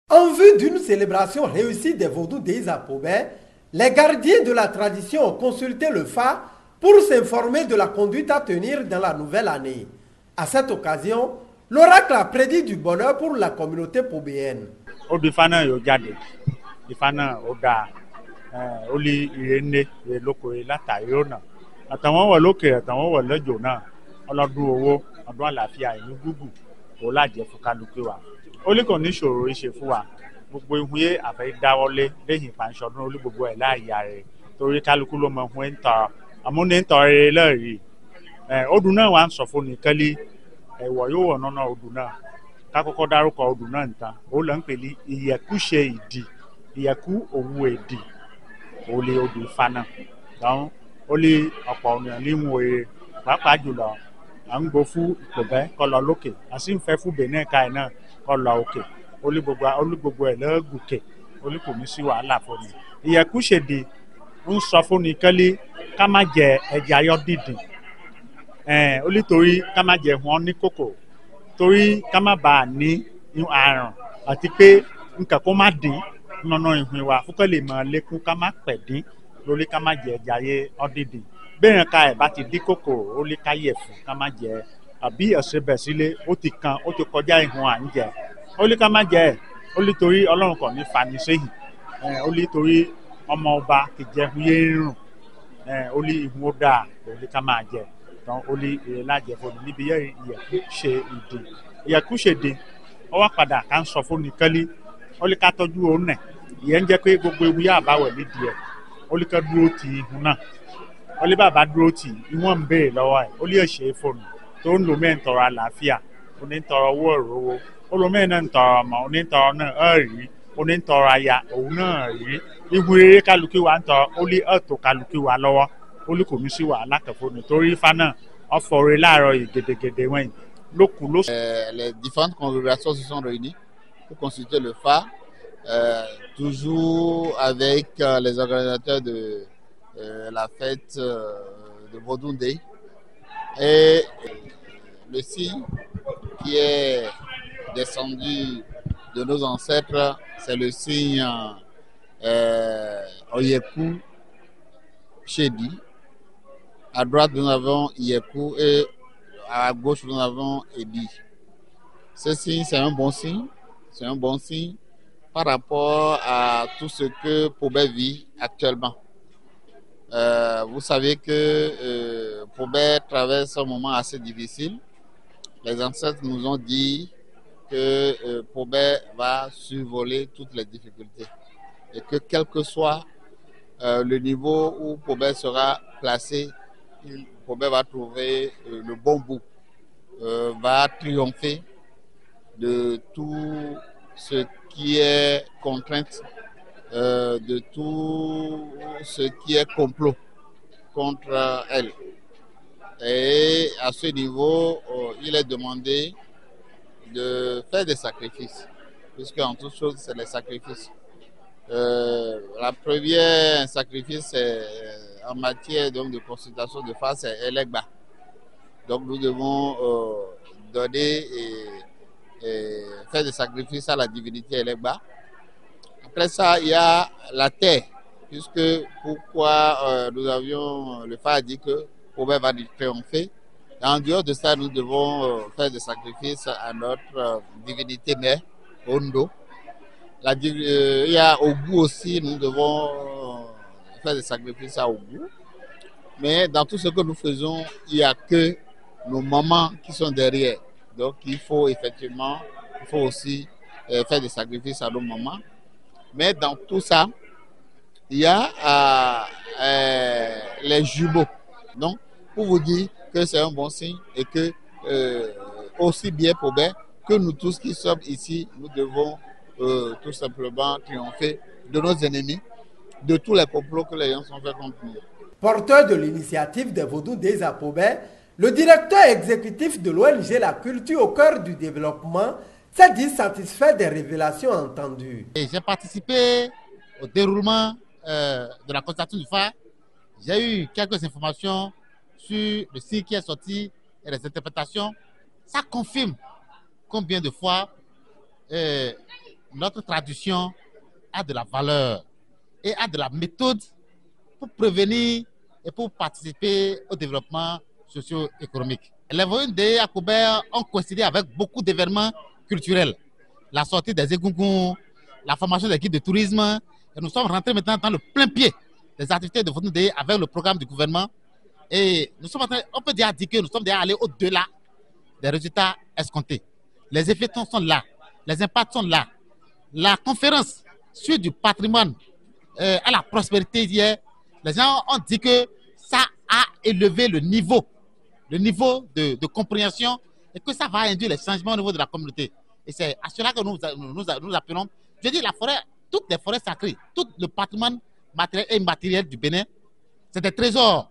En vue d'une célébration réussie des Vaudous d'Isa Pobé, les gardiens de la tradition ont consulté le FA pour s'informer de la conduite à tenir dans la nouvelle année. À cette occasion, l'oracle a prédit du bonheur pour la communauté pobéenne. Oli irene loko lata irona àtàwọn wà lókè àtàwọn wà lẹ́jọ́ náà ọlọ́dún owó ọdún àlàáfíà ìlú gúgù kò lájẹ fún kálukú wa ó lè kàn ní ìṣòro ìṣe fún wa gbogbo ìhun àfẹ́ dáwọ́lé lẹ́yìn ìpàṣọdún olú gbogbo ẹ̀ láàyè rẹ̀ torí kálukú ló mọ ìhun ń tọrọ àmúni ń tọrọ rere lẹ́rìí ọdún náà wà ń sọ fún nìkan lé ẹ̀wọ̀ yóò wọ̀ nọ́nà ọdún náà kákọ́kọ́ dárúkọ ọdún náà nìkan ó lọ ń pè ní ìyẹ̀kú ṣe ìdì ìyẹ̀kú òwú èdì olè odò ìfana dáhùn olè ọ̀pọ̀ ènìyàn ní ìwọ̀n èrè pàápàá jùlọ à ń gbó fún ìpòbẹ́ kọ́ lọ lókè à sì ń fẹ́ fún benin ká ẹ̀ náà kọ́ lọ òkè olè gbogbo ẹ̀ lọ́gùkè olè kò ní sí wàhálà fún mi. ìyẹ̀kú ṣèdè ń sọ fún ni kẹ́lí ká má jẹ ẹ̀jẹ̀ ayọ́ dídì olè torí ká má jẹ wọn ní kòkò torí ká má bàa ní àrùn àti pé nǹkan kó má dín nọ́nà ìhun wa fúkẹ́ lè mọ lẹ́kún ká má pẹ̀ dín lórí ká má jẹ ẹja yé ọ́dídì bẹ́ẹ̀ ká ẹ̀ bá ti dín kòkò ó lé ká yẹ̀ fún ká má jẹ àbí ẹ̀sẹ̀ bẹ̀ sílé ó ti kan ó ti kọjá ìhun à ń jẹ ó lé ká má jẹ ó lé torí ọlọ́run kàn ní fani sẹ́yìn ó lé torí ọmọ ọba ti jẹ fún yé rírùn ó lé ìhun ó dáa ó lé ká máa jẹ tán ó lé èrè lájẹ fún mi níbi yẹ ìyẹ̀kú ṣe ìdè ìyẹ̀kú ṣe dè ọwọ́ padà ká ń sọ fún ní kẹ́lí ó lè ká tọ́jú òun nẹ̀ ìyẹn ń jẹ́ pé gbogbo ewu yá àbáwẹ̀ nídìí ẹ̀ ó lè ká dúró ti ihun náà ó lè bàbá dúró tì ìwọ̀n ń béèrè lọ́wọ́ ẹ̀ ó lè ṣe é fóònù tó ń lò mẹ́ ń tọrọ àlàáfíà ó ní ń tọrọ owó ìrówó ó lò mẹ́ náà ń tọrọ ọmọ ó ní ń tọrọ náà rí ó ní ń tọrọ aya òun náà rí ihu rere kálukú wa ń tọrọ ó lè ọ̀tọ̀ kálukú wa lọ́wọ́ ó lè kò ní sí wàhálà kẹfọ́nù torí ifá náà ọ̀fọ̀ rẹ̀ láàárọ̀ yìí gèdègèdè wọ̀nyí lókun ló. Les différentes congrégations se sont réunies pour consulter le FA. Toujours avec les organisateurs de la fête de Vodou Day. Et le signe qui est descendu de nos ancêtres, c'est le signe Oyeku Shedi. À droite, nous avons Yeku et à gauche, nous avons Edi. Ce signe, c'est un bon signe. C'est un bon signe par rapport à tout ce que Pobé vit actuellement. Vous savez que Pobé traverse un moment assez difficile. Les ancêtres nous ont dit que Pobé va survoler toutes les difficultés et que quel que soit le niveau où Pobé sera placé, Pobé va trouver le bon bout, va triompher de tout ce qui est contrainte, de tout ce qui est complot contre elle. Et à ce niveau, il est demandé de faire des sacrifices, puisque en toute chose, c'est les sacrifices. La première sacrifice en matière donc, de consultation de face, c'est Elegba. Donc nous devons donner et faire des sacrifices à la divinité Elegba. Après ça, il y a la terre, puisque pourquoi nous avions, le phare a dit que Pobé va triompher. Et en dehors de ça, nous devons faire des sacrifices à notre divinité mère, Ondo. Il y a Ogu aussi, nous devons faire des sacrifices à Ogu. Mais dans tout ce que nous faisons, il n'y a que nos mamans qui sont derrière. Donc il faut effectivement, aussi faire des sacrifices à nos mamans. Mais dans tout ça, il y a les jumeaux. Donc, pour vous dire que c'est un bon signe et que aussi bien Pobé que nous tous qui sommes ici, nous devons tout simplement triompher de nos ennemis, de tous les complots que les gens sont faits contre nous. Porteur de l'initiative des Vaudous d'Isa Pobé, le directeur exécutif de l'ONG La Culture au cœur du développement s'est dit satisfait des révélations entendues. J'ai participé au déroulement de la constatation du phare. J'ai eu quelques informations sur le site qui est sorti et les interprétations. Ça confirme combien de fois notre tradition a de la valeur et a de la méthode pour prévenir et pour participer au développement socio-économique. Les Vaudous des Akobè ont coïncidé avec beaucoup d'événements culturels. La sortie des Egungun, la formation des guides de tourisme. Et nous sommes rentrés maintenant dans le plein pied des activités de Vaudou des avec le programme du gouvernement. Et nous sommes en train, on peut dire que nous sommes déjà allés au-delà des résultats escomptés. Les effets sont là, les impacts sont là. La conférence sur du patrimoine à la prospérité hier, les gens ont dit que ça a élevé le niveau de compréhension et que ça va induire les changements au niveau de la communauté. Et c'est à cela que nous appelons, je dis la forêt, toutes les forêts sacrées, tout le patrimoine matériel et immatériel du Bénin, c'est des trésors.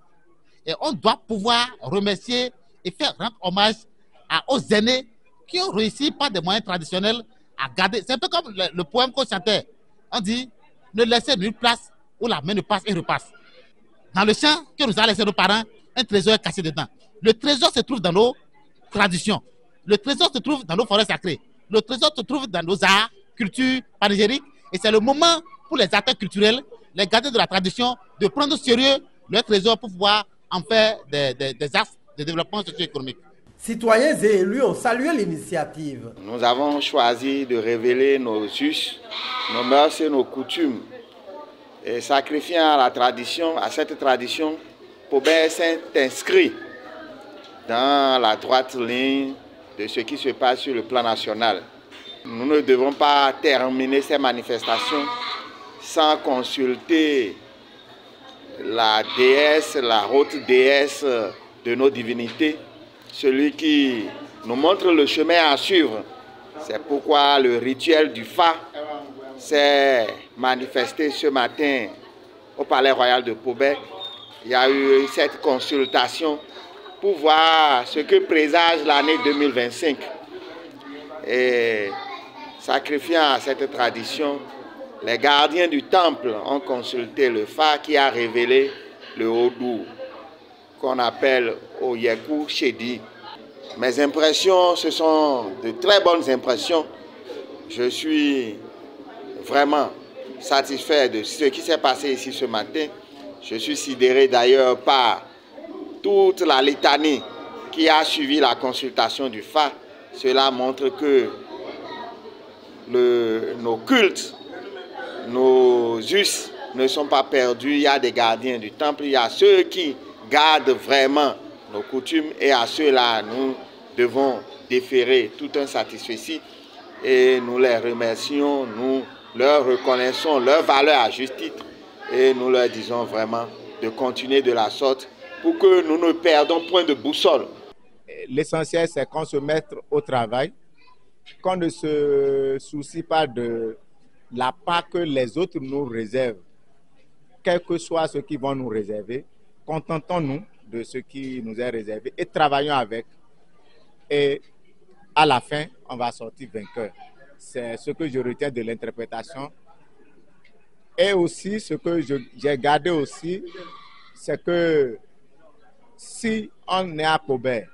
Et on doit pouvoir remercier et faire rendre hommage aux aînés qui ont réussi par des moyens traditionnels à garder. C'est un peu comme le poème qu'on chantait. On dit, ne laissez nulle place où la main ne passe et repasse. Dans le champ que nous avons laissé nos parents, un trésor est caché dedans. Le trésor se trouve dans nos traditions. Le trésor se trouve dans nos forêts sacrées. Le trésor se trouve dans nos arts, culture, panégyrique. Et c'est le moment pour les acteurs culturels, les gardiens de la tradition, de prendre au sérieux leur trésor pour pouvoir en faire des axes de développement socio-économique. Citoyens et élus ont salué l'initiative. Nous avons choisi de révéler nos us, nos mœurs et nos coutumes. Et sacrifiant à la tradition, à cette tradition, Pobè s'est inscrit dans la droite ligne de ce qui se passe sur le plan national. Nous ne devons pas terminer ces manifestations sans consulter la déesse, la haute déesse de nos divinités, celui qui nous montre le chemin à suivre. C'est pourquoi le rituel du Fa s'est manifesté ce matin au Palais Royal de Pobè. Il y a eu cette consultation pour voir ce que présage l'année 2025. Et sacrifiant à cette tradition, les gardiens du temple ont consulté le Fa qui a révélé le Odou, qu'on appelle Oyeku Shedi. Mes impressions, ce sont de très bonnes impressions. Je suis vraiment satisfait de ce qui s'est passé ici ce matin. Je suis sidéré d'ailleurs par toute la litanie qui a suivi la consultation du Fa. Cela montre que nos cultes, nos us ne sont pas perdus. Il y a des gardiens du temple, il y a ceux qui gardent vraiment nos coutumes et à ceux-là, nous devons déférer tout un satisfecit et nous les remercions, nous leur reconnaissons leur valeur à juste titre et nous leur disons vraiment de continuer de la sorte pour que nous ne perdons point de boussole. L'essentiel, c'est qu'on se mette au travail, qu'on ne se soucie pas de la part que les autres nous réservent, quel que soit ce qu'ils vont nous réserver. Contentons-nous de ce qui nous est réservé et travaillons avec. Et à la fin, on va sortir vainqueur. C'est ce que je retiens de l'interprétation. Et aussi, ce que j'ai gardé aussi, c'est que si on est à Pobè,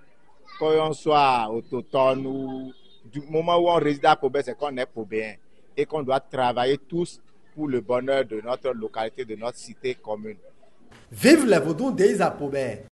qu'on soit autochtone ou du moment où on réside à Pobè, c'est qu'on est pobéen et qu'on doit travailler tous pour le bonheur de notre localité, de notre cité commune. Vive les Vaudous des à Pobè!